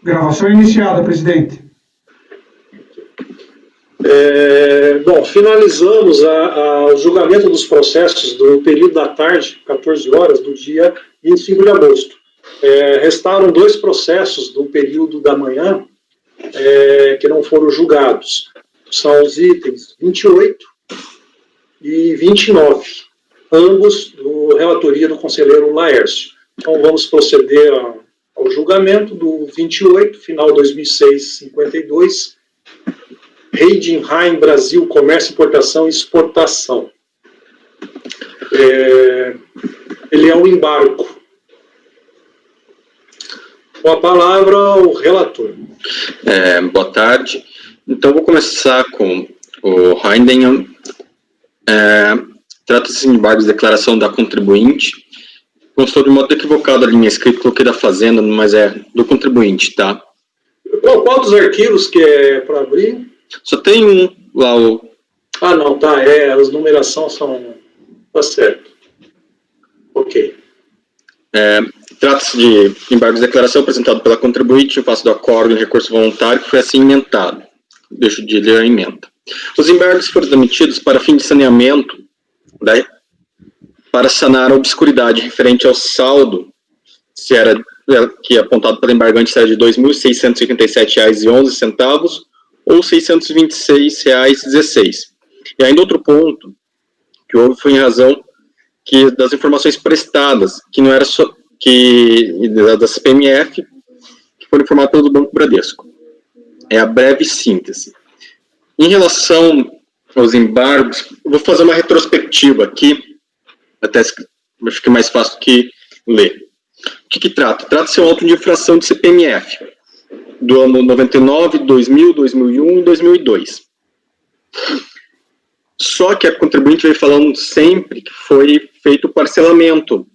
Gravação iniciada, presidente. Bom, finalizamos o julgamento dos processos do período da tarde, 14 horas, do dia 25 de agosto. Restaram 2 processos do período da manhã que não foram julgados. São os itens 28 e 29, ambos do relatoria do conselheiro Laércio. Então vamos proceder ao julgamento do 28, final 2006-52, Heidenheim Brasil, Comércio, Importação e Exportação. Ele é um embargo. Com a palavra, o relator. Boa tarde. Então, vou começar com o Heidenheim. Trata-se de embargo de declaração da contribuinte. Constou de modo equivocado a linha escrita, coloquei da Fazenda, mas é do contribuinte, tá? Qual dos arquivos que é para abrir? Só tem um lá, Ah, não, tá, as numerações são... Tá certo. Ok. Trata-se de embargo de declaração apresentado pela contribuinte em face do acordo de recurso voluntário que foi assim emendado. Deixo de ler a emenda. Os embargos foram emitidos para fim de saneamento, para sanar a obscuridade referente ao saldo, que é apontado pela embargante, se era de R$ 2.687,11 ou R$ 626,16. E ainda outro ponto que houve foi em razão das informações prestadas, que não era só da CPMF, que foram informadas pelo Banco Bradesco. É a breve síntese. Em relação aos embargos, eu vou fazer uma retrospectiva aqui, até acho que é mais fácil do que ler. O que trata? Trata-se de um auto de infração de CPMF, do ano 99, 2000, 2001 e 2002. Só que a contribuinte veio falando sempre que foi feito o parcelamento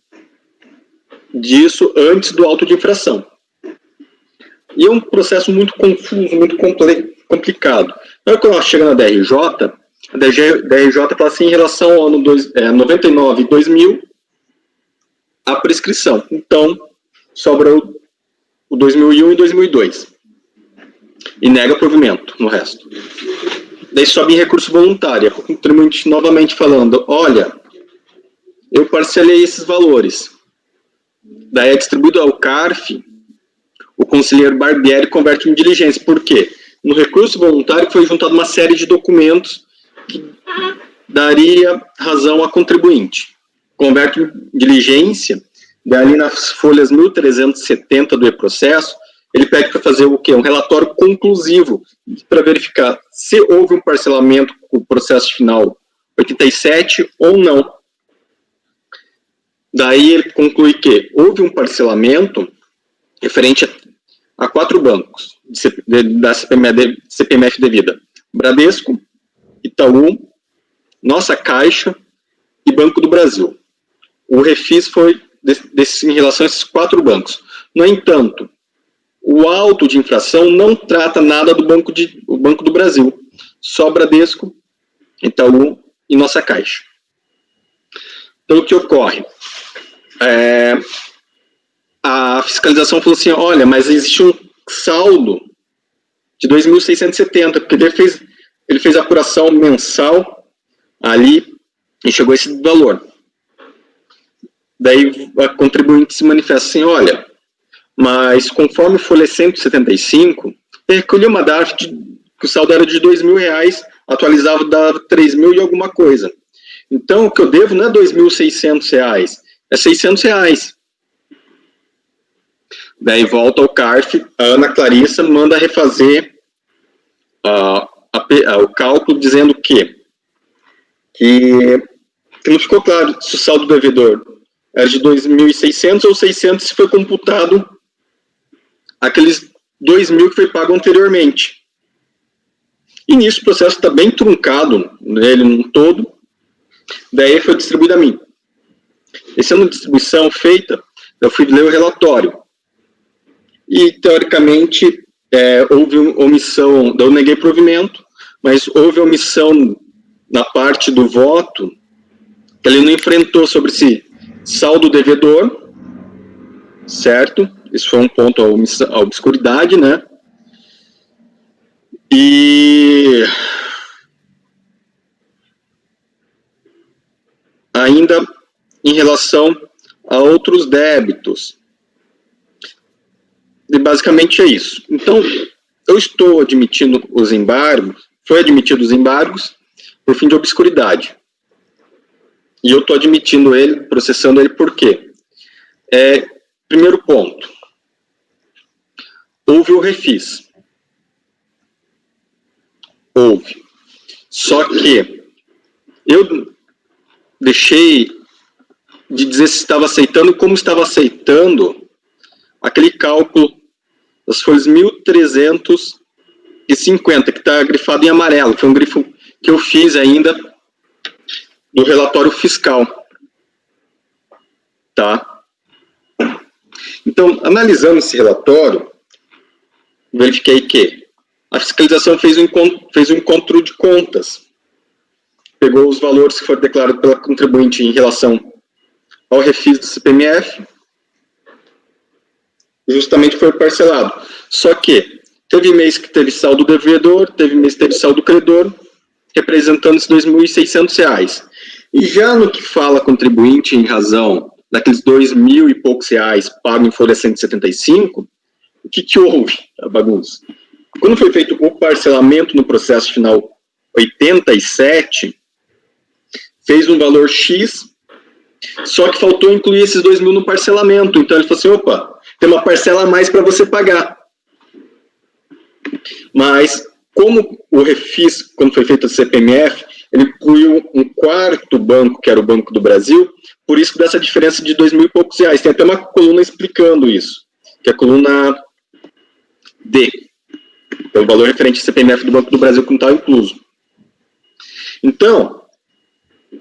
disso antes do auto de infração. E é um processo muito confuso, muito complicado. Então, quando ela chega na DRJ, a DRJ fala assim, em relação ao ano 99 e 2000, a prescrição. Então, sobra o 2001 e 2002. E nega provimento no resto. Daí sobe em recurso voluntário. A contribuinte novamente falando, olha, eu parcelei esses valores. Daí é distribuído ao CARF, o conselheiro Barbieri converte em diligência. Por quê? No recurso voluntário foi juntado uma série de documentos que daria razão à contribuinte. Converte em diligência, daí nas folhas 1370 do e-processo, ele pede para fazer o quê? Um relatório conclusivo para verificar se houve um parcelamento com o processo final 87 ou não. Daí ele conclui que houve um parcelamento referente a 4 bancos da CPMF devida: Bradesco, Itaú, Nossa Caixa e Banco do Brasil. O refis foi em relação a esses 4 bancos. No entanto, o auto de infração não trata nada do Banco do Brasil, só Bradesco, Itaú e Nossa Caixa. Então, o que ocorre? A fiscalização falou assim, olha, mas existe um saldo de 2.670, porque ele fez a apuração mensal ali e chegou a esse valor. Daí a contribuinte se manifesta assim, olha, mas conforme folha 175, recolheu uma DARF que o saldo era de R$2.000, atualizava dava 3.000 e alguma coisa. Então, o que eu devo não é R$2.600, é R$600. Daí volta ao CARF, a Ana Clarissa manda refazer o cálculo dizendo que não ficou claro se o saldo do devedor era de 2.600 ou 600 se foi computado aqueles 2.000 que foi pago anteriormente. E nisso o processo está bem truncado nele num todo, daí foi distribuído a mim. Essa é uma distribuição feita, eu fui ler o relatório. E, teoricamente, houve omissão, eu neguei provimento, mas houve omissão na parte do voto, que ele não enfrentou sobre esse saldo devedor, certo? Isso foi um ponto, a obscuridade, né? E ainda em relação a outros débitos. E basicamente é isso. Então, eu estou admitindo os embargos, foi admitido os embargos por fim de obscuridade. E eu estou admitindo ele, processando ele por quê? Primeiro ponto. Houve o refis. Houve. Só que eu deixei de dizer se estava aceitando e como estava aceitando aquele cálculo das folhas 1.350, que está grifado em amarelo, que é um grifo que eu fiz ainda do relatório fiscal. Tá? Então, analisando esse relatório, verifiquei que a fiscalização fez um encontro de contas, pegou os valores que foram declarados pela contribuinte em relação ao refis do CPMF, justamente foi parcelado. Só que teve mês que teve saldo devedor, teve mês que teve saldo credor, representando esses R$ 2.600. E já no que fala a contribuinte em razão daqueles R$2.000 e poucos pago em folha 175, o que houve, a bagunça? Quando foi feito o parcelamento no processo final 87, fez um valor X, só que faltou incluir esses 2.000 no parcelamento. Então ele falou assim, opa, tem uma parcela a mais para você pagar. Mas, como o refis, quando foi feito o CPMF, ele incluiu um quarto banco, que era o Banco do Brasil, por isso dessa diferença de R$2.000 e poucos. Tem até uma coluna explicando isso, que é a coluna D. É o valor referente ao CPMF do Banco do Brasil que não está incluso. Então,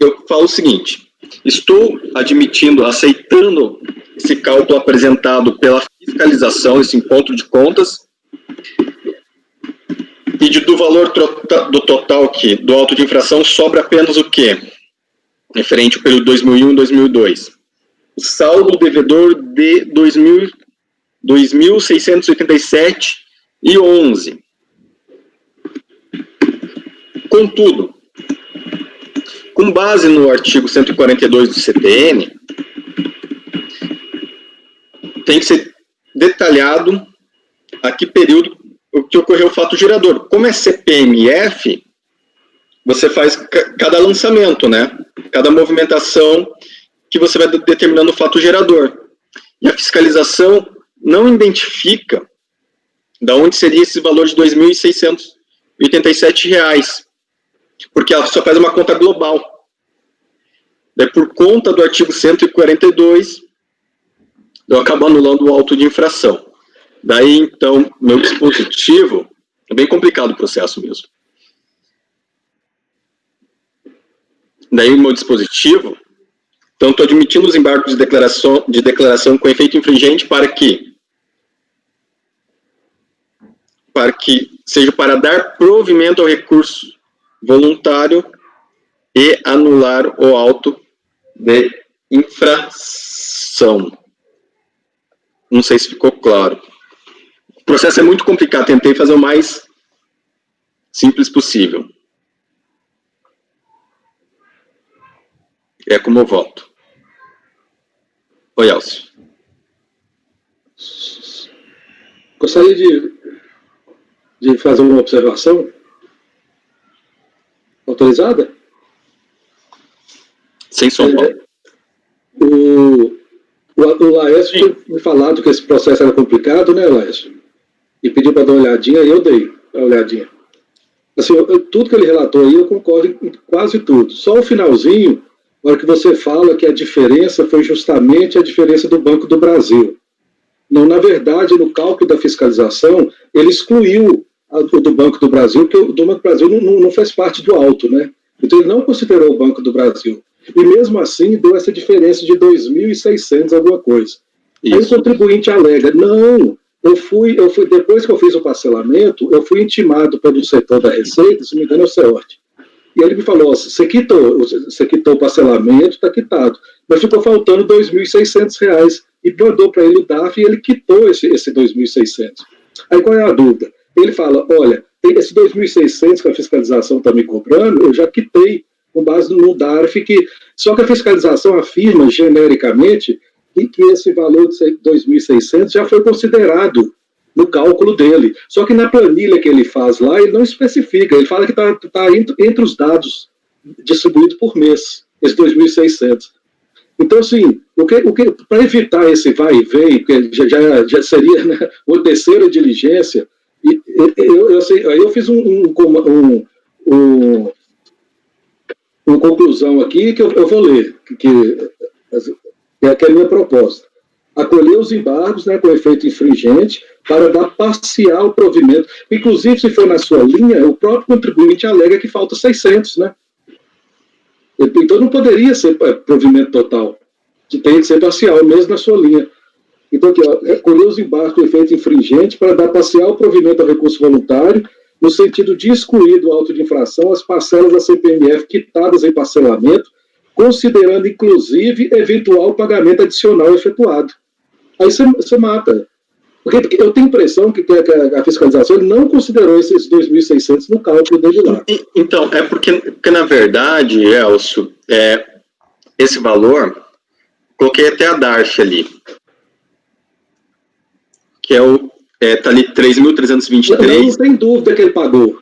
eu falo o seguinte, estou admitindo, aceitando esse cálculo apresentado pela fiscalização, esse encontro de contas, e do valor do total aqui, do auto de infração, sobra apenas o quê? Referente ao período 2001 e 2002. O saldo devedor de 2.687,11. Contudo, com base no artigo 142 do CTN, tem que ser detalhado a que período que ocorreu o fato gerador. Como é CPMF, você faz cada lançamento, né? Cada movimentação que você vai determinando o fato gerador. E a fiscalização não identifica de onde seria esse valor de R$ 2.687, porque ela só faz uma conta global. Daí, por conta do artigo 142, eu acabo anulando o auto de infração. Daí, então, meu dispositivo, é bem complicado o processo mesmo. Daí, o meu dispositivo, então, estou admitindo os embargos de declaração com efeito infringente para que seja para dar provimento ao recurso voluntário e anular o auto de infração. Não sei se ficou claro. O processo é muito complicado, tentei fazer o mais simples possível. É como eu voto. Oi, Elcio. Gostaria de fazer uma observação autorizada? Sem som, Paulo. O Laércio tinha me falado que esse processo era complicado, né, Laércio? E pediu para dar uma olhadinha, e eu dei a olhadinha. Assim, tudo que ele relatou aí, eu concordo em quase tudo. Só o finalzinho, na hora que você fala que a diferença foi justamente a diferença do Banco do Brasil. Não, na verdade, no cálculo da fiscalização, ele excluiu o do Banco do Brasil, porque o do Banco do Brasil não faz parte do auto, né? Então, ele não considerou o Banco do Brasil. E mesmo assim, deu essa diferença de 2.600 alguma coisa. Isso. Aí o contribuinte alega, não, eu fui, depois que eu fiz o parcelamento, eu fui intimado pelo setor da Receita, se não me engano é o CEORT, E ele me falou, você quitou o parcelamento, está quitado. Mas ficou faltando R$ 2.600. E mandou para ele o DARF e ele quitou esse 2.600. Aí qual é a dúvida? Ele fala, olha, esse 2.600 que a fiscalização está me cobrando, eu já quitei com base no DARF, só que a fiscalização afirma genericamente que esse valor de 2.600 já foi considerado no cálculo dele. Só que na planilha que ele faz lá, ele não especifica, ele fala que está entre os dados distribuídos por mês, esse 2.600. Então, assim, para evitar esse vai e vem, que já seria, né, uma terceira diligência, eu fiz uma conclusão aqui que eu vou ler, que é a minha proposta. Acolher os embargos, né, com efeito infringente para dar parcial provimento. Inclusive, se for na sua linha, o próprio contribuinte alega que falta 600, né? Então não poderia ser provimento total, tem que ser parcial, mesmo na sua linha. Então, aqui, acolher os embargos com efeito infringente para dar parcial provimento ao recurso voluntário, no sentido de excluir do auto de infração as parcelas da CPMF quitadas em parcelamento, considerando, inclusive, eventual pagamento adicional efetuado. Aí você mata. Porque eu tenho a impressão que a fiscalização não considerou esses 2.600 no cálculo dele lá. Então, é porque na verdade, Elcio, esse valor, coloquei até a DARF ali, que tá ali 3.323. Não tem dúvida que ele pagou.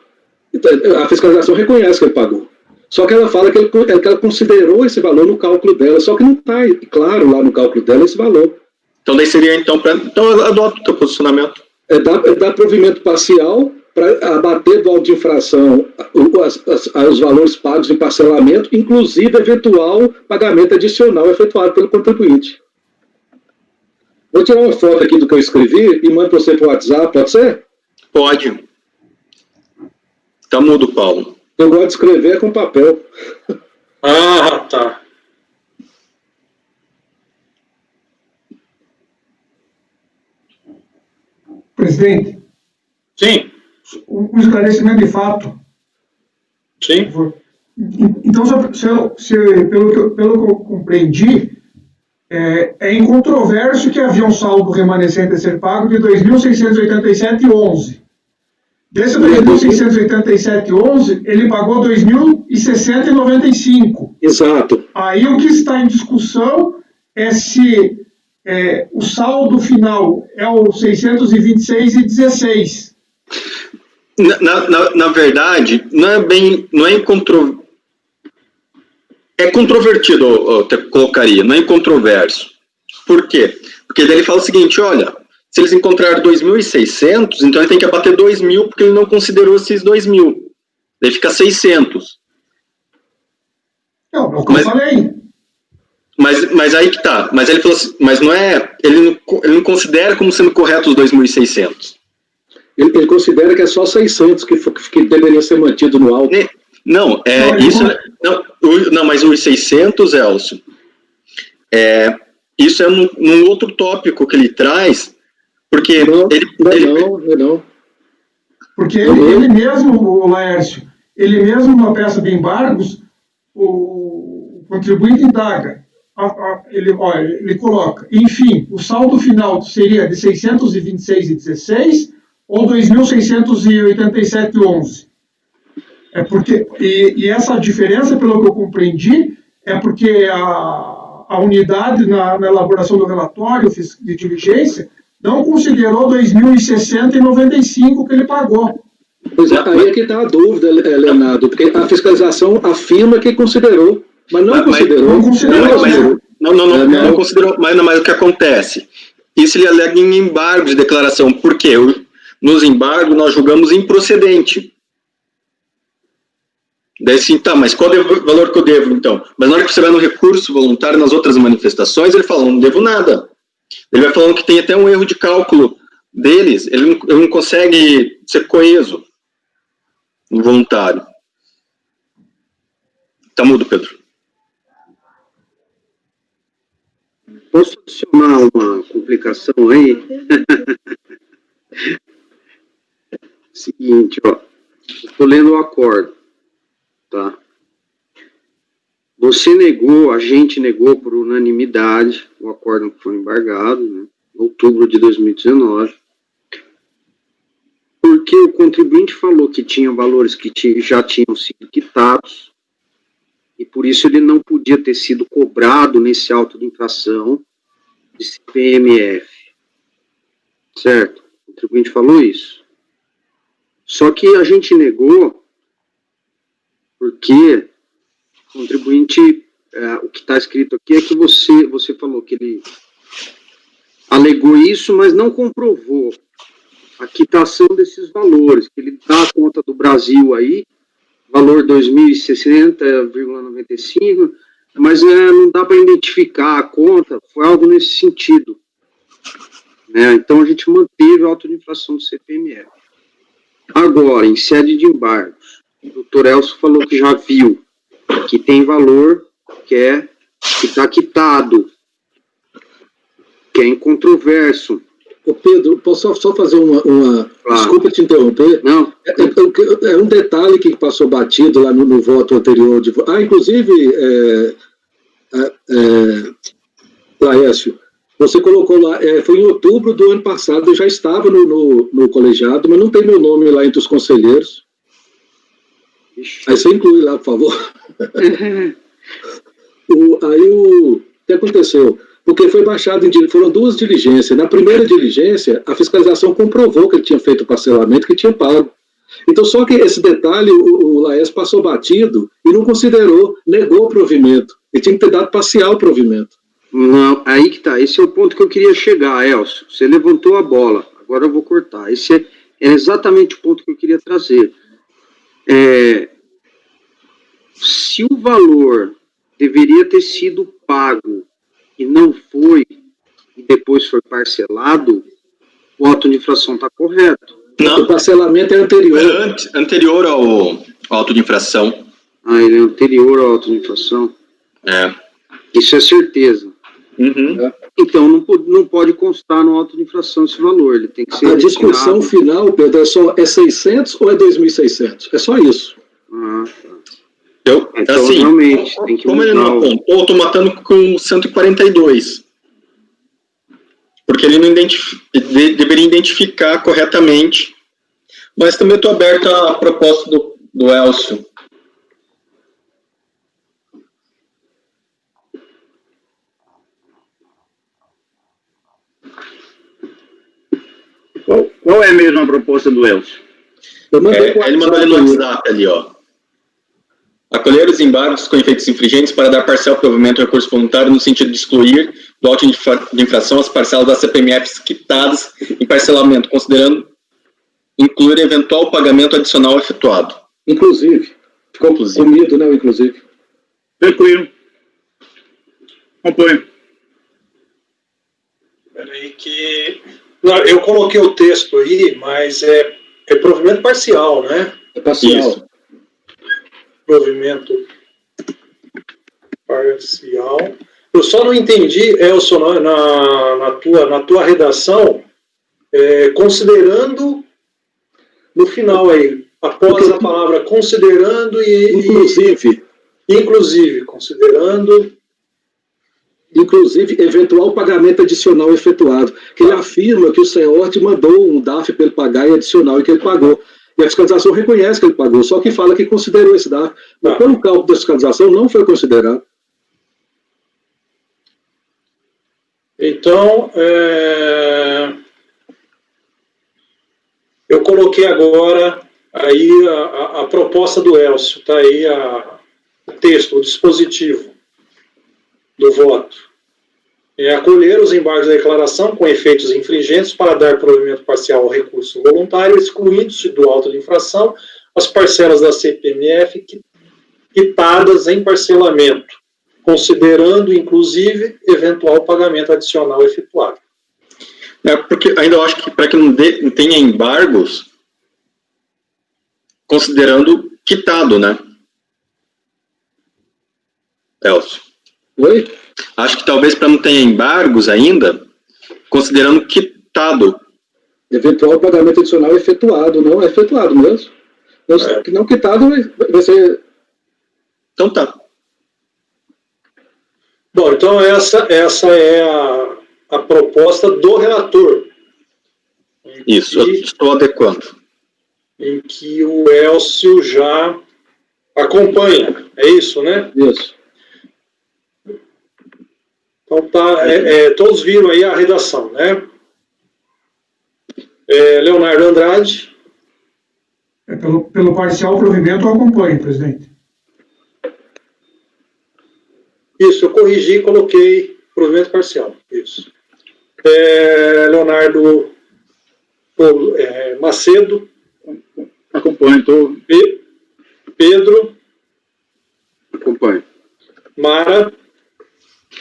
A fiscalização reconhece que ele pagou. Só que ela fala que ela considerou esse valor no cálculo dela, só que não está claro lá no cálculo dela esse valor. Então, daí seria, então eu adoto o teu posicionamento. É dar provimento parcial para abater do auto de infração os valores pagos em parcelamento, inclusive eventual pagamento adicional efetuado pelo contribuinte. Vou tirar uma foto aqui do que eu escrevi e mando para você para o WhatsApp, pode ser? Pode. Tá mudo, Paulo. Eu gosto de escrever com papel. Ah, tá. Presidente, Sim, um esclarecimento de fato. sim. Por favor. Então, pelo que eu compreendi, é incontroverso que havia um saldo remanescente a ser pago de 2.687,11. Desse 2.687,11, ele pagou 2.060,95. Exato. Aí o que está em discussão é se o saldo final é o 626,16. Na verdade, é controvertido, eu colocaria, não é incontroverso. Por quê? Porque daí ele fala o seguinte, olha, se eles encontraram 2.600, então ele tem que abater 2.000, porque ele não considerou esses 2.000. Daí fica 600. Não, é o que eu falei. Mas aí que tá. Mas ele falou assim, mas não é. Ele não considera como sendo correto os 2.600. Ele considera que é só 600 que deveria ser mantido no alto. Não, mas os 600, Elcio, isso é num outro tópico que ele traz, porque não. Porque ele mesmo, o Laércio, ele mesmo na peça de embargos, o contribuinte indaga, ele coloca, enfim, o saldo final seria de 626,16 ou 2.687,11. E essa diferença, pelo que eu compreendi, é porque a unidade na elaboração do relatório de diligência não considerou 2.060,95 que ele pagou. Pois é, aí é que está a dúvida, Leonardo, porque a fiscalização afirma que considerou, mas não considerou. Não considerou, mas o que acontece? Isso ele alega em embargo de declaração, porque nos embargos nós julgamos improcedente. Daí sim, tá, mas qual é o valor que eu devo, então? Mas na hora que você vai no recurso voluntário, nas outras manifestações, ele fala, não devo nada. Ele vai falando que tem até um erro de cálculo deles, ele não consegue ser coeso no voluntário. Tá mudo, Pedro. Posso adicionar uma complicação aí? Seguinte, ó, estou lendo o acordo, tá? Você negou, a gente negou por unanimidade o acórdão que foi embargado, né, em outubro de 2019, porque o contribuinte falou que tinha valores que já tinham sido quitados, e por isso ele não podia ter sido cobrado nesse auto de infração de CPMF. Certo? O contribuinte falou isso. Só que a gente negou porque o contribuinte, o que está escrito aqui é que você falou que ele alegou isso, mas não comprovou a quitação desses valores, que ele dá a conta do Brasil aí, valor 2.060,95, mas não dá para identificar a conta, foi algo nesse sentido. Né? Então a gente manteve a auto de infração do CPMF. Agora, em sede de embargos, o doutor Elcio falou que já viu que tem valor que está quitado, que é incontroverso. Ô Pedro, posso só fazer uma Claro. Desculpa te interromper. Não. É um detalhe que passou batido lá no voto anterior. Inclusive, Laércio, você colocou lá, foi em outubro do ano passado, eu já estava no colegiado, mas não tem meu nome lá entre os conselheiros. Aí você inclui lá, por favor. O que aconteceu? Porque foi baixado, foram duas diligências. Na primeira diligência, a fiscalização comprovou que ele tinha feito o parcelamento, que tinha pago. Então, só que esse detalhe, o Laércio passou batido e não considerou, negou o provimento. Ele tinha que ter dado parcial o provimento. Não, aí que tá. Esse é o ponto que eu queria chegar, Elcio. Você levantou a bola. Agora eu vou cortar. Esse é exatamente o ponto que eu queria trazer. Se o valor deveria ter sido pago e não foi, e depois foi parcelado, o auto de infração está correto. Não. O parcelamento é anterior. Anterior ao auto de infração. Ele é anterior ao auto de infração? Isso é certeza. Uhum. Então, não pode constar no auto de infração esse valor, ele tem que ser... A discussão final, Pedro, é 600 ou é 2.600? É só isso. Então, assim, realmente, tem que como ele não apontou, eu estou matando com 142. Porque ele não deveria identificar corretamente. Mas também estou aberto à proposta do Elcio. Qual é mesmo a proposta do Elcio? Ele mandou ali no WhatsApp ali, ó. Acolher os embargos com efeitos infringentes para dar parcial provimento ao recurso voluntário no sentido de excluir do auto de infração as parcelas da CPMF quitadas em parcelamento, considerando incluir eventual pagamento adicional efetuado. Inclusive. Ficou comido, né, o inclusive. Tranquilo. Compõe. Peraí que... Não, eu coloquei o texto aí, mas é provimento parcial, né? É parcial. Isso. Provimento parcial. Eu só não entendi, Elson, na tua redação, considerando no final aí, após a palavra considerando inclusive, considerando... Inclusive, eventual pagamento adicional efetuado. Que ele afirma que o CEORT mandou um DAF para ele pagar e adicional e que ele pagou. E a fiscalização reconhece que ele pagou, só que fala que considerou esse DAF. Mas pelo cálculo da fiscalização não foi considerado. Então, eu coloquei agora aí a proposta do Elcio, está aí o texto, o dispositivo do voto. Acolher os embargos da declaração com efeitos infringentes para dar provimento parcial ao recurso voluntário, excluindo-se do auto de infração as parcelas da CPMF quitadas em parcelamento, considerando, inclusive, eventual pagamento adicional efetuado. Porque ainda eu acho que para que não tenha embargos, considerando quitado, né? Elcio. Oi? Acho que talvez para não ter embargos ainda, considerando quitado. Eventual pagamento adicional efetuado, não é efetuado mesmo. Não quitado vai ser... Então tá. Bom, então essa é a proposta do relator. Isso, eu estou adequando. Em que o Elcio já acompanha, é isso, né? Isso. Então tá, todos viram aí a redação, né? Leonardo Andrade. Pelo parcial provimento eu acompanho, presidente. Isso, eu corrigi e coloquei provimento parcial. Isso. Leonardo Macedo. Acompanho, tô. Pedro. Acompanho. Mara.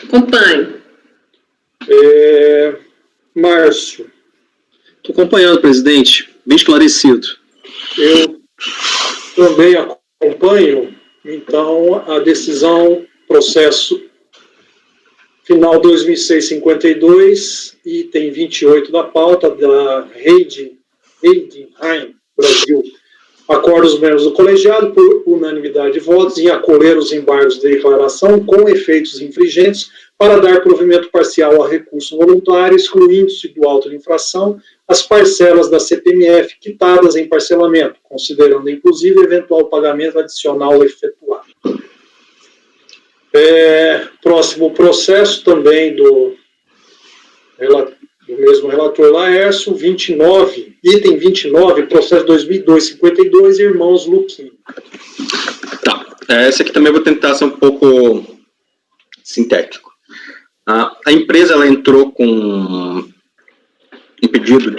Acompanho. Márcio. Estou acompanhando, presidente. Bem esclarecido. Eu também acompanho, então, a decisão, processo final 2006-52, item 28 da pauta da Heidenheim Brasil. Acorda os membros do colegiado, por unanimidade de votos, em acolher os embargos de declaração com efeitos infringentes para dar provimento parcial a recurso voluntário, excluindo-se do auto de infração as parcelas da CPMF quitadas em parcelamento, considerando inclusive eventual pagamento adicional efetuado. Próximo processo também do mesmo relator Laércio, 29, item 29, processo 2002-52, irmãos Luquim. Tá, esse aqui também eu vou tentar ser um pouco sintético. A empresa ela entrou com um pedido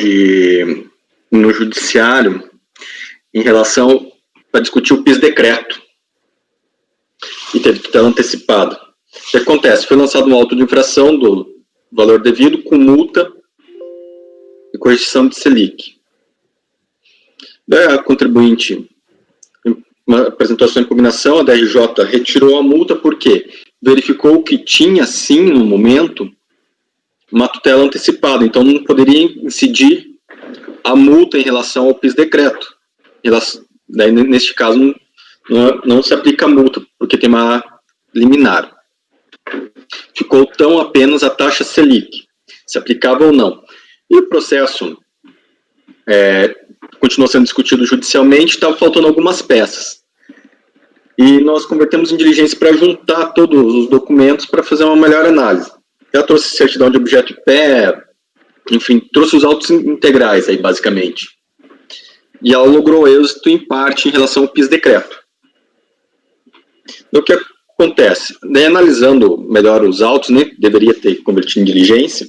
no judiciário em relação para discutir o PIS-decreto e teve tutela antecipada. O que acontece? Foi lançado um auto de infração do valor devido com multa e correção de Selic. Daí a contribuinte apresentou a sua impugnação, a DRJ retirou a multa porque verificou que tinha, sim, no momento, uma tutela antecipada, então não poderia incidir a multa em relação ao PIS-decreto. Daí, neste caso, não se aplica a multa, porque tem uma liminar. Ficou tão apenas a taxa Selic, se aplicava ou não. E o processo continuou sendo discutido judicialmente, estava faltando algumas peças. E nós convertemos em diligência para juntar todos os documentos para fazer uma melhor análise. Já trouxe certidão de objeto de pé, enfim, trouxe os autos integrais aí, basicamente. E ela logrou êxito, em parte, em relação ao PIS-decreto. O que acontece? Daí, analisando melhor os autos, né, deveria ter convertido em diligência,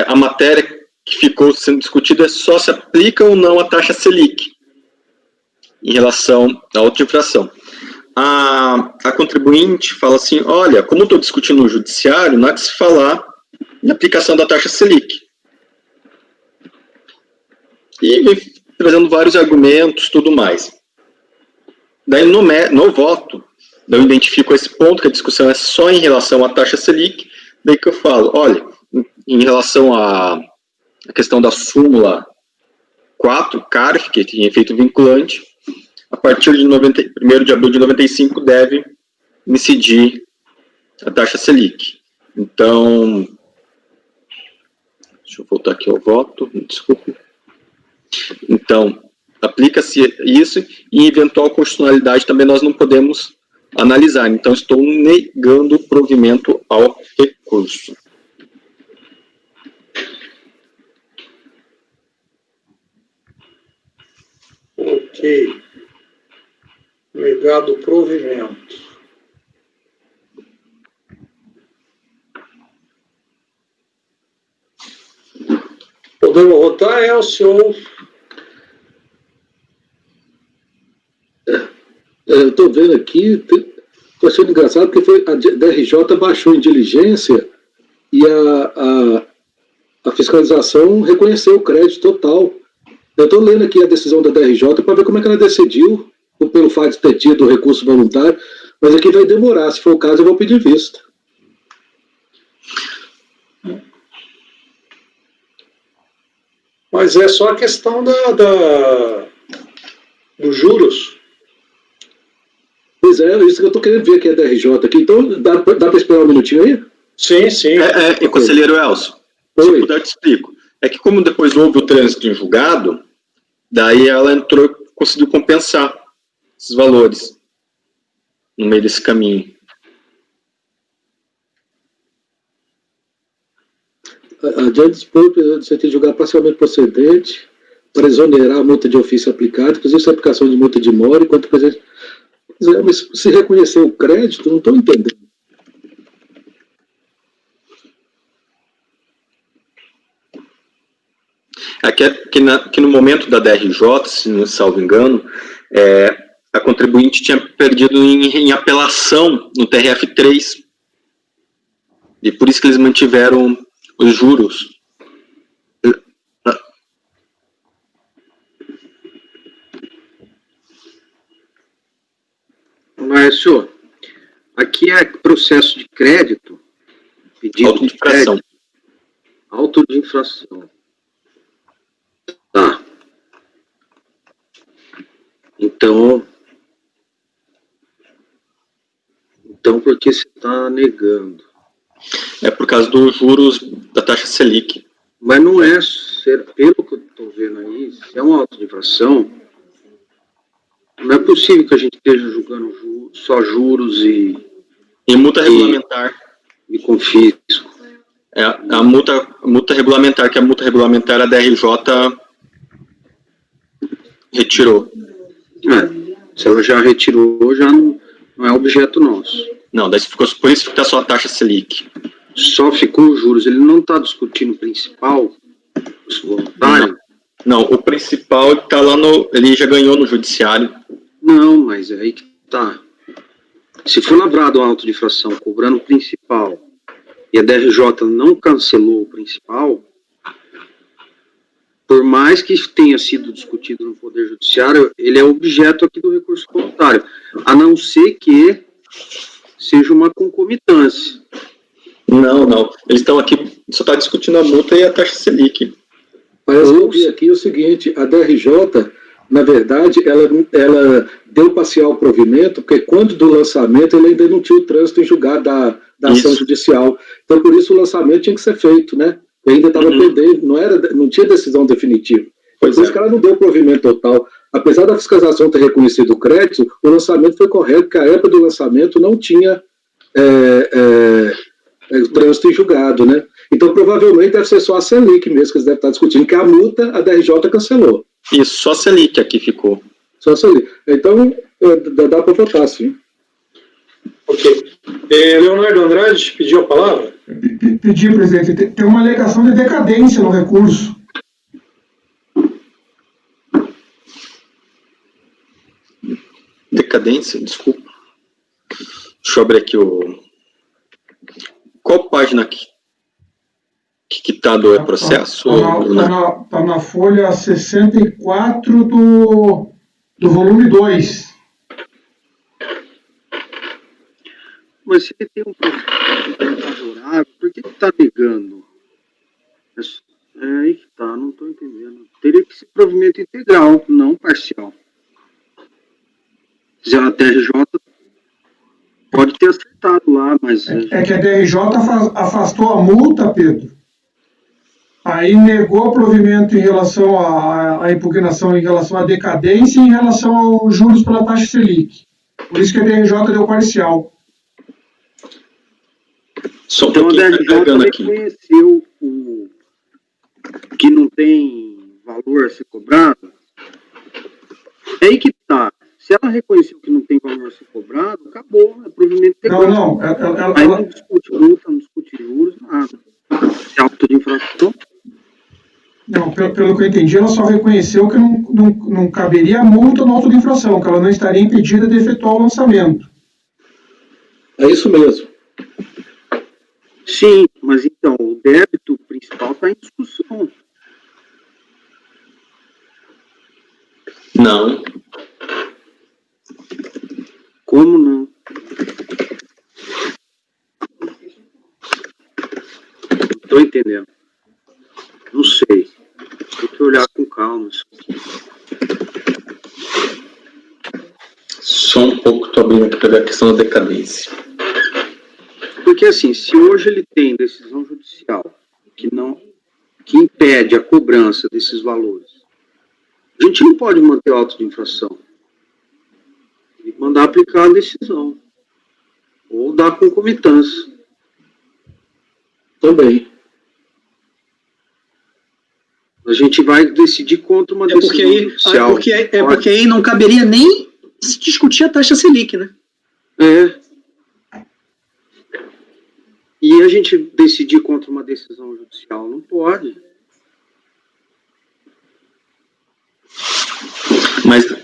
a matéria que ficou sendo discutida é só se aplica ou não a taxa Selic em relação à auto de infração. A contribuinte fala assim, olha, como estou discutindo no judiciário, não há que se falar em aplicação da taxa Selic. E vem trazendo vários argumentos, tudo mais. Daí, no voto, eu identifico esse ponto, que a discussão é só em relação à taxa Selic, daí que eu falo, olha, em relação à questão da súmula 4, CARF, que tinha efeito vinculante, a partir de 1º de abril de 95 deve incidir a taxa Selic. Então, deixa eu voltar aqui ao voto, desculpe. Então, aplica-se isso e eventual constitucionalidade também nós não podemos analisar. Então, estou negando o provimento ao recurso. Ok. Negado o provimento. Podemos votar, Elcio? Eu estou vendo aqui, estou achando engraçado porque a DRJ baixou em diligência e a fiscalização reconheceu o crédito total. Eu estou lendo aqui a decisão da DRJ para ver como é que ela decidiu, pelo fato de ter tido o recurso voluntário, mas aqui vai demorar, se for o caso eu vou pedir vista. Mas é só a questão dos juros. Pois Pois é, isso que eu estou querendo ver aqui é da RJ aqui. Então, dá para esperar um minutinho aí? Sim, sim. E conselheiro Elcio, se eu puder te explico. É que como depois houve o trânsito em julgado, daí ela entrou e conseguiu compensar esses valores no meio desse caminho. Adiante dispor você tem de julgar parcialmente procedente para exonerar a multa de ofício aplicada, inclusive se a aplicação de multa de mora, enquanto presente. Mas se reconhecer o crédito, não estou entendendo. É que no momento da DRJ, se não salvo engano, a contribuinte tinha perdido em apelação no TRF3. E por isso que eles mantiveram os juros. Laércio, aqui é processo de crédito, pedido Auto de infração. Auto de infração. Tá. Então por que você está negando? É por causa dos juros da taxa Selic. Mas não é, pelo que eu estou vendo aí, se é um auto de infração, não é possível que a gente esteja julgando só juros e multa regulamentar. E confisco. A multa regulamentar, que a multa regulamentar a DRJ retirou. Se ela já retirou, já não é objeto nosso. Não, daí ficou, por isso que está só a taxa Selic. Só ficou os juros, ele não está discutindo o principal, os voluntários? Não, o principal está lá ele já ganhou no judiciário. Não, mas é aí que tá. Se for lavrado um auto de infração cobrando o principal e a DRJ não cancelou o principal, por mais que tenha sido discutido no Poder Judiciário, ele é objeto aqui do recurso voluntário, a não ser que seja uma concomitância. Não. Eles estão aqui, só está discutindo a multa e a taxa Selic. Parece que eu vi aqui o seguinte, a DRJ, na verdade, ela deu parcial provimento, porque quando do lançamento ele ainda não tinha o trânsito em julgado da ação judicial. Então, por isso o lançamento tinha que ser feito, né? E ainda estava pendente, não tinha decisão definitiva. Por isso que ela não deu provimento total. Apesar da fiscalização ter reconhecido o crédito, o lançamento foi correto, porque a época do lançamento não tinha o trânsito em julgado, né? Então, provavelmente deve ser só a Selic mesmo que eles devem estar discutindo, que a multa a DRJ cancelou. Isso, só a Selic aqui ficou. Só a Selic. Então, dá para votar, sim. Ok. Leonardo Andrade pediu a palavra? Pedi, presidente. Tem uma alegação de decadência no recurso. Decadência? Desculpa. Deixa eu abrir aqui Qual página que está do processo? Está na folha 64 do volume 2. Mas se ele tem um provimento favorável, por que está negando? É aí que está, não estou entendendo. Teria que ser provimento integral, não parcial. Já a DRJ pode ter acertado lá, mas... É que a DRJ afastou a multa, Pedro. Aí negou o provimento em relação à impugnação, em relação à decadência e em relação aos juros pela taxa Selic. Por isso que a DRJ deu parcial. Então a DRJ reconheceu que não tem valor a ser cobrado. É aí que está. Se ela reconheceu que não tem valor a ser cobrado, acabou, é provimento integral. Não. Aí não discute multa, não discute juros, nada. É auto de infração. Não, pelo que eu entendi, ela só reconheceu que não caberia a multa no auto de infração, que ela não estaria impedida de efetuar o lançamento. É isso mesmo. Sim, mas então, o débito principal está em discussão. Não. Como não? Estou entendendo. Não sei. Tem que olhar com calma. Só um pouco, estou abrindo aqui para ver a questão da decadência. Porque assim, se hoje ele tem decisão judicial que impede a cobrança desses valores, a gente não pode manter o auto de infração. Tem que mandar aplicar a decisão. Ou dar concomitância. Também. A gente vai decidir contra uma decisão judicial. Porque aí não caberia nem se discutir a taxa Selic, né? E a gente decidir contra uma decisão judicial não pode.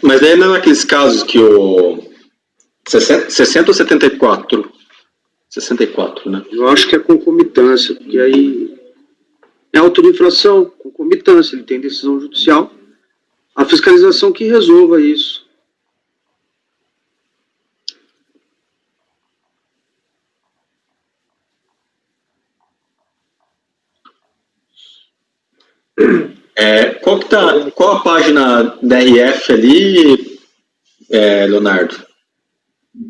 Mas daí não é naqueles casos que o 60 ou 74? 64, né? Eu acho que é concomitância, porque aí é auto de infração, concomitância, ele tem decisão judicial. A fiscalização que resolva isso. Qual a página da RF ali, Leonardo?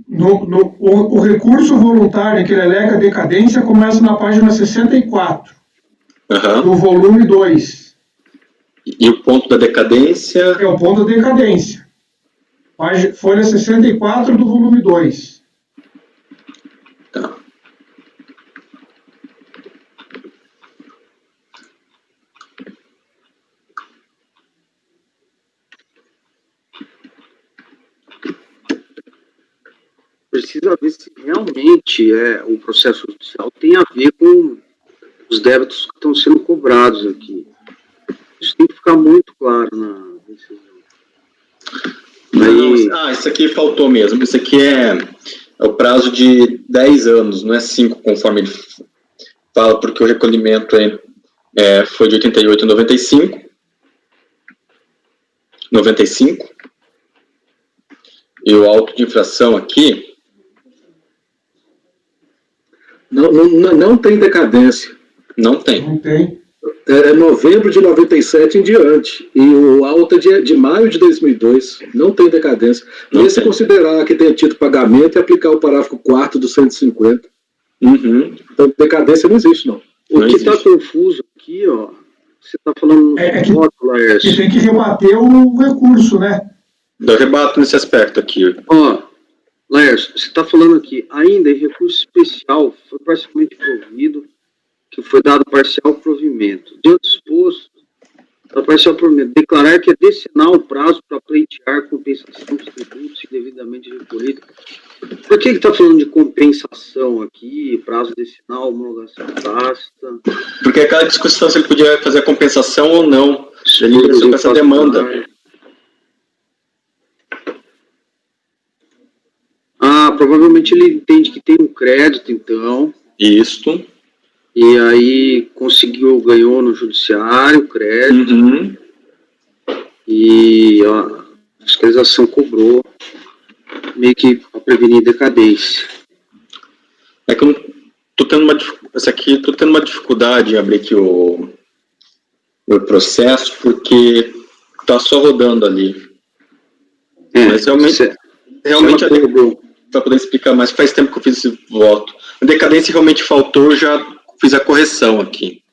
O recurso voluntário que ele alega decadência começa na página 64, do volume 2. E o ponto da decadência? É o ponto da decadência. Folha 64 do volume 2. Tá. Precisa ver se realmente o processo judicial tem a ver com os débitos que estão sendo cobrados aqui. Isso tem que ficar muito claro na decisão. Isso aqui faltou mesmo. Isso aqui é o prazo de 10 anos, não é 5, conforme ele fala, porque o recolhimento foi de 88 a 95. E o auto de infração aqui... Não tem decadência. Não tem. Não tem. É novembro de 97 em diante. E o auto é de maio de 2002. Não tem decadência. E se considerar que tem tido pagamento e aplicar o parágrafo 4º do 150. Então, decadência não existe, não. O que está confuso aqui, ó, você está falando no voto, Laércio. Que tem que rebater o recurso, né? Eu rebato nesse aspecto aqui. Laércio, você está falando aqui, ainda em recurso especial, foi parcialmente provido, que foi dado parcial provimento. Diante exposto, da parcial provimento, declarar que é decenal o prazo para pleitear compensação dos tributos indevidamente recolhidos. Por que está falando de compensação aqui, prazo decenal, homologação tácita? Porque aquela discussão se ele podia fazer a compensação ou não. Ele ingressou com essa demanda. Provavelmente ele entende que tem um crédito, então. Isso. E aí ganhou no judiciário o crédito. E a fiscalização cobrou, meio que para prevenir decadência. É que eu tô tendo uma dificuldade em abrir aqui o processo, porque tá só rodando ali. Mas realmente para poder explicar mais, faz tempo que eu fiz esse voto. A decadência realmente faltou, eu já fiz a correção aqui.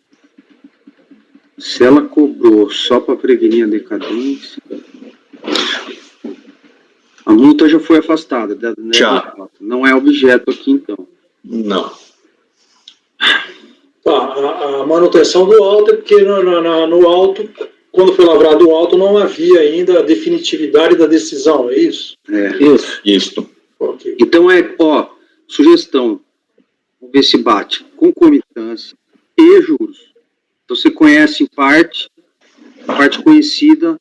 Se ela cobrou só para prevenir a decadência, a multa já foi afastada, né? Já. Não é objeto aqui, então. Não. A manutenção do auto é porque no auto, quando foi lavrado o auto, não havia ainda a definitividade da decisão, é isso? Isso. Okay. Então sugestão, vamos ver se bate, concomitância e juros. Então você conhece em parte, a parte conhecida,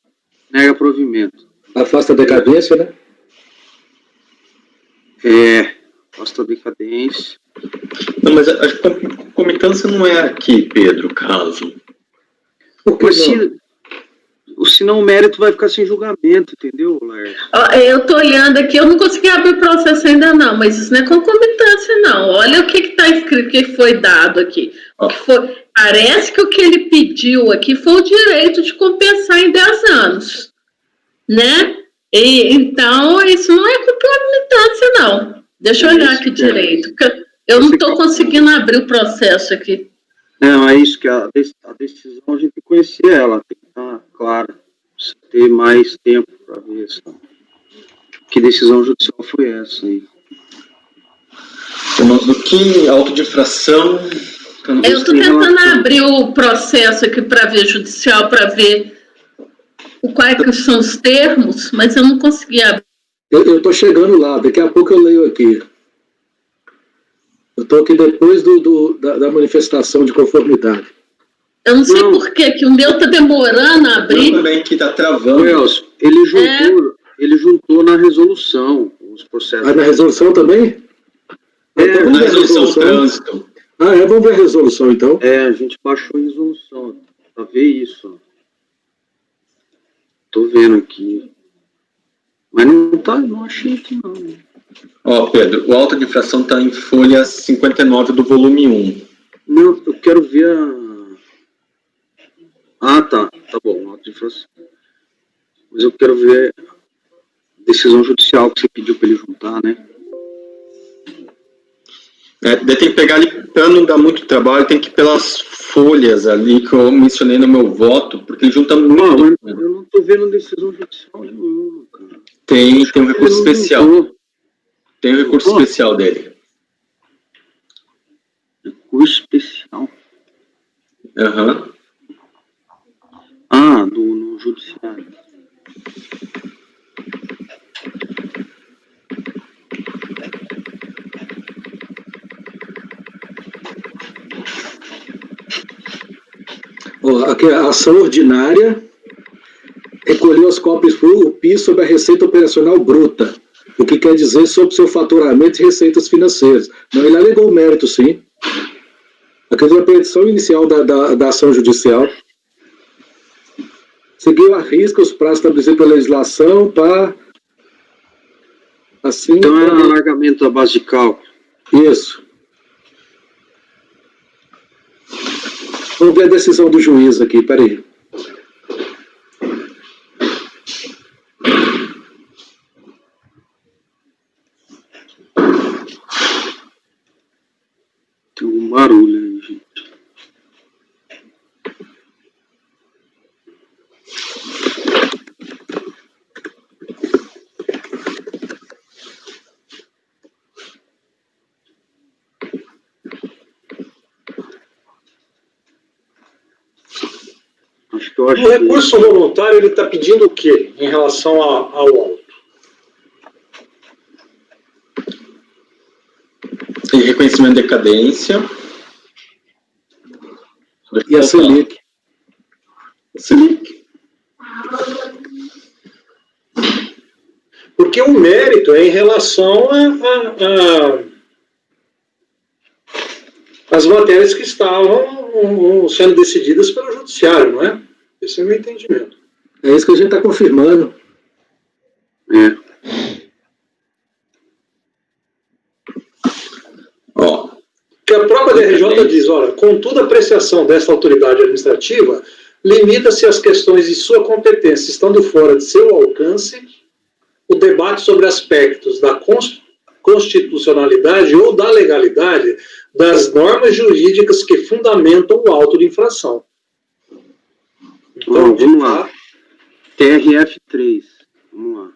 nega provimento. Afasta a decadência, né? Afasta a decadência. Não, mas a concomitância não é aqui, Pedro, caso. Senão o mérito vai ficar sem julgamento, entendeu, Laércio? Eu estou olhando aqui, eu não consegui abrir o processo ainda não, mas isso não é concomitância não. Olha o que está escrito, o que foi dado aqui. Parece que o que ele pediu aqui foi o direito de compensar em 10 anos, né? Então, isso não é concomitância, não. Deixa eu olhar aqui direito, porque eu não estou conseguindo abrir o processo aqui. Não, é isso que a decisão a gente tem que conhecer ela, tem que estar clara, você ter mais tempo para ver que decisão judicial foi essa aí. Temos do que auto de infração. Eu estou tentando abrir o processo aqui para ver judicial, para ver quais que são os termos, mas eu não consegui abrir. Eu estou chegando lá, daqui a pouco eu leio aqui. Eu estou aqui depois da manifestação de conformidade. Eu não sei por que o meu está demorando a abrir. Eu também que está travando. Elcio, ele juntou na resolução os processos. Ah, na resolução também? Então, na resolução do trânsito. Vamos ver a resolução, então. A gente baixou a resolução, para ver isso. Tô vendo aqui. Mas não achei aqui, não. Pedro, o auto de infração está em folha 59 do volume 1. Não, eu quero ver tá bom, auto de infração. Mas eu quero ver a decisão judicial que você pediu para ele juntar, né? Tem que pegar ali, para não dar muito trabalho, tem que ir pelas folhas ali que eu mencionei no meu voto, porque ele junta muito. Eu não estou vendo decisão judicial nenhuma, cara. Tem um recurso especial. Tem um recurso especial dele. Recurso especial? Aham. No judiciário. Aqui a ação ordinária recolheu as cópias por PIS sobre a receita operacional bruta, o que quer dizer sobre seu faturamento e receitas financeiras. Não, ele alegou o mérito, sim. Aqui foi a petição inicial da ação judicial. Seguiu à risca os prazos estabelecidos pela legislação para... Assim, então é alargamento da base de cálculo. Isso. Vamos ver a decisão do juiz aqui, peraí. Tem um barulho aí, gente. O recurso voluntário, ele está pedindo o quê em relação ao auto? Tem reconhecimento de decadência. E a Selic. Porque o mérito é em relação às matérias que estavam sendo decididas pelo judiciário, não é? Esse é o meu entendimento. É isso que a gente está confirmando. Que a própria DRJ diz, olha, contudo a apreciação desta autoridade administrativa limita-se às questões de sua competência, estando fora de seu alcance o debate sobre aspectos da constitucionalidade ou da legalidade das normas jurídicas que fundamentam o auto de infração. Então, vamos lá. TRF3. Vamos lá.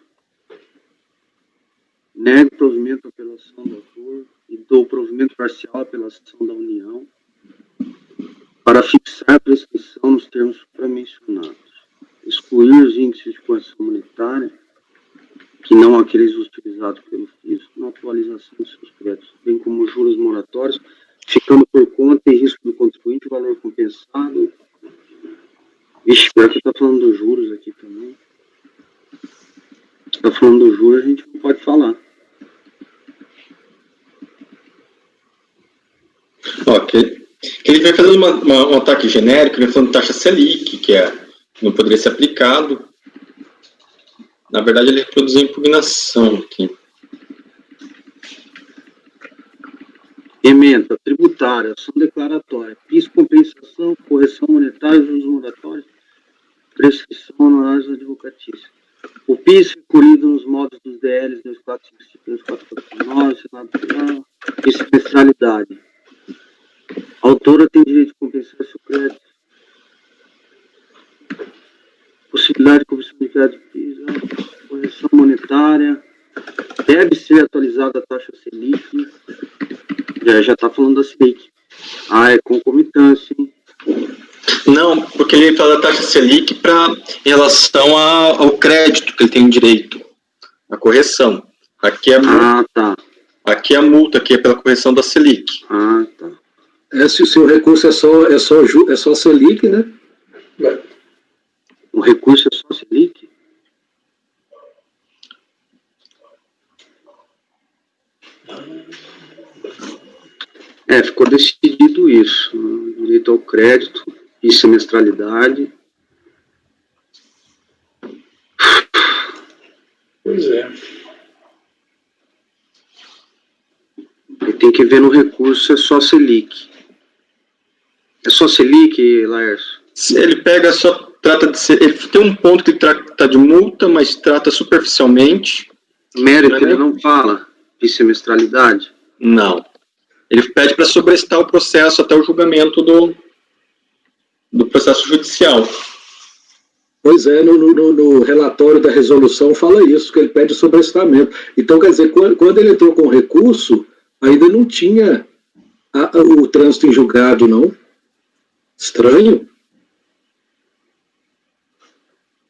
Nego provimento à apelação do autor e dou provimento parcial à apelação da União para fixar a prescrição nos termos supramencionados. Excluir os índices de correção monetária, que não aqueles utilizados pelo fisco, na atualização dos seus créditos, bem como juros moratórios, ficando por conta e risco do contribuinte o valor compensado. Vixe, pior que está falando dos juros aqui também. Está falando dos juros, a gente não pode falar. Que ele vai fazendo um ataque genérico, ele vai falando taxa Selic, que não poderia ser aplicado. Na verdade, ele reproduziu a impugnação aqui. Ementa tributária, ação declaratória, PIS, compensação, correção monetária, juros moratórios, prescrição, honorários advocatícios. O PIS recolhido nos modos dos DLs 2455 e 2449, Senado Federal, e semestralidade. A autora tem direito de compensar seu crédito. Possibilidade de comissão de crédito de PIS, correção monetária. Deve ser atualizada a taxa Selic. Já está falando da Selic. É concomitância, hein? Não, porque ele fala da taxa Selic em relação ao crédito que ele tem direito, a correção. Aqui é a multa, tá. Aqui é a multa, aqui é pela correção da Selic. Tá. Se o seu recurso é só Selic, né? O recurso é só Selic? Ficou decidido isso. Direito ao crédito e semestralidade. Pois é. E tem que ver no recurso, é só Selic. É só Selic, Laércio? Ele pega só, trata de ser, ele tem um ponto que trata de multa, mas trata superficialmente. Mérito, ele não fala de semestralidade? Não. Ele pede para sobrestar o processo até o julgamento do processo judicial. Pois é, no relatório da resolução fala isso, que ele pede sobrestamento. Então, quer dizer, quando ele entrou com o recurso, ainda não tinha o trânsito em julgado, não? Estranho.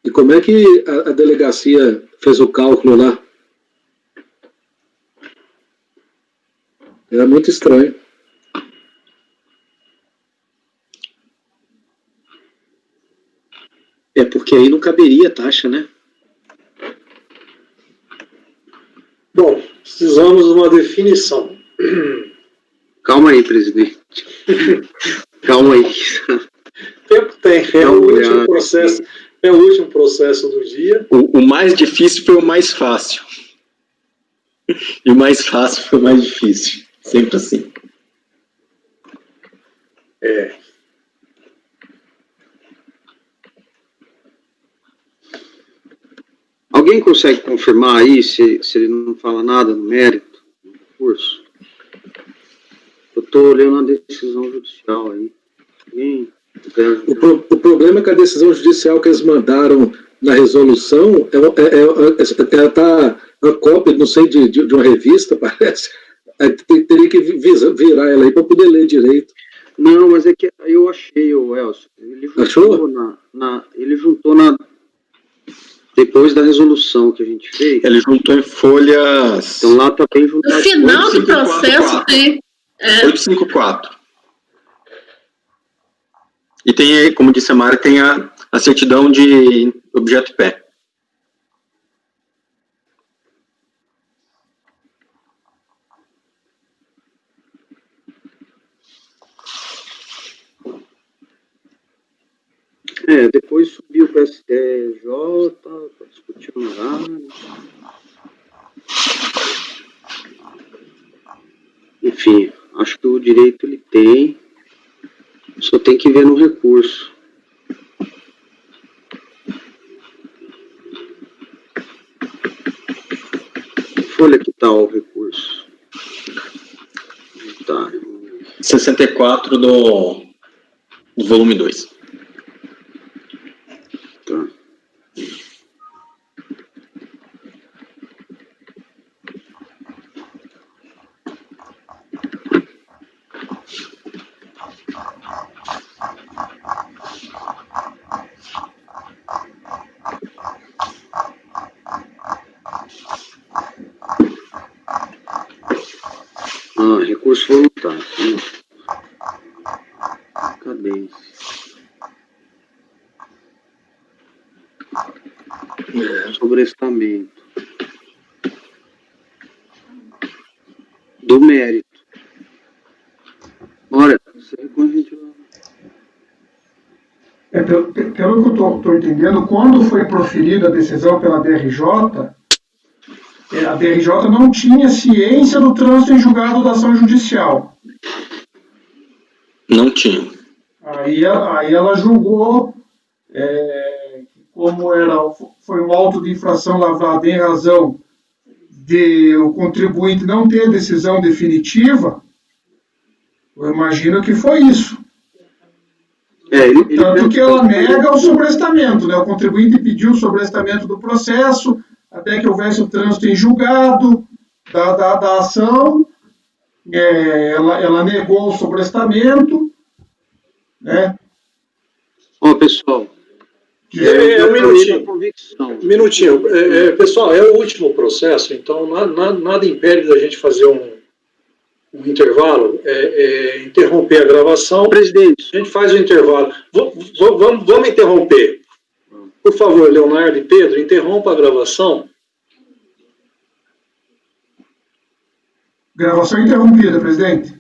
E como é que a delegacia fez o cálculo lá? Era muito estranho. É porque aí não caberia a taxa, né? Bom, precisamos de uma definição. Calma aí, presidente. Calma aí. Tempo tem, é o último processo. É o último processo do dia. O mais difícil foi o mais fácil. E o mais fácil foi o mais difícil. Sempre assim. Alguém consegue confirmar aí se ele não fala nada no mérito do curso? Eu estou olhando a decisão judicial aí. O problema é que a decisão judicial que eles mandaram na resolução ela está uma cópia, não sei, de uma revista, parece. Teria que virar ela aí para poder ler direito. Não, mas é que eu achei, o Elcio. Ele juntou. Achou? Ele juntou depois da resolução que a gente fez. Ele juntou em folhas. Então lá está bem juntado. No final do processo tem. 854. E tem, como disse a Mara, tem a certidão de objeto pé. Depois subiu para o STJ, para discutir o horário. Enfim, acho que o direito ele tem, só tem que ver no recurso. Que folha que está o recurso? Tá. 64 do volume 2. Tá. Recurso voluntário. Cadência. Sobrestamento. Do mérito. Olha, isso aí quando a gente... Pelo que eu estou entendendo, quando foi proferida a decisão pela DRJ, a DRJ não tinha ciência do trânsito em julgado da ação judicial. Não tinha. Aí ela julgou foi um auto de infração lavrado em razão de o contribuinte não ter decisão definitiva, eu imagino que foi isso. Tanto que ela nega o sobrestamento, né? O contribuinte pediu o sobrestamento do processo, até que houvesse o trânsito em julgado da ação, ela negou o sobrestamento, né? Ó, pessoal, um minutinho. Pessoal, é o último processo, então nada impede da gente fazer um intervalo, interromper a gravação. presidente, A gente faz o intervalo. Vamos interromper. Por favor, Leonardo e Pedro, interrompa a gravação. Gravação interrompida, presidente.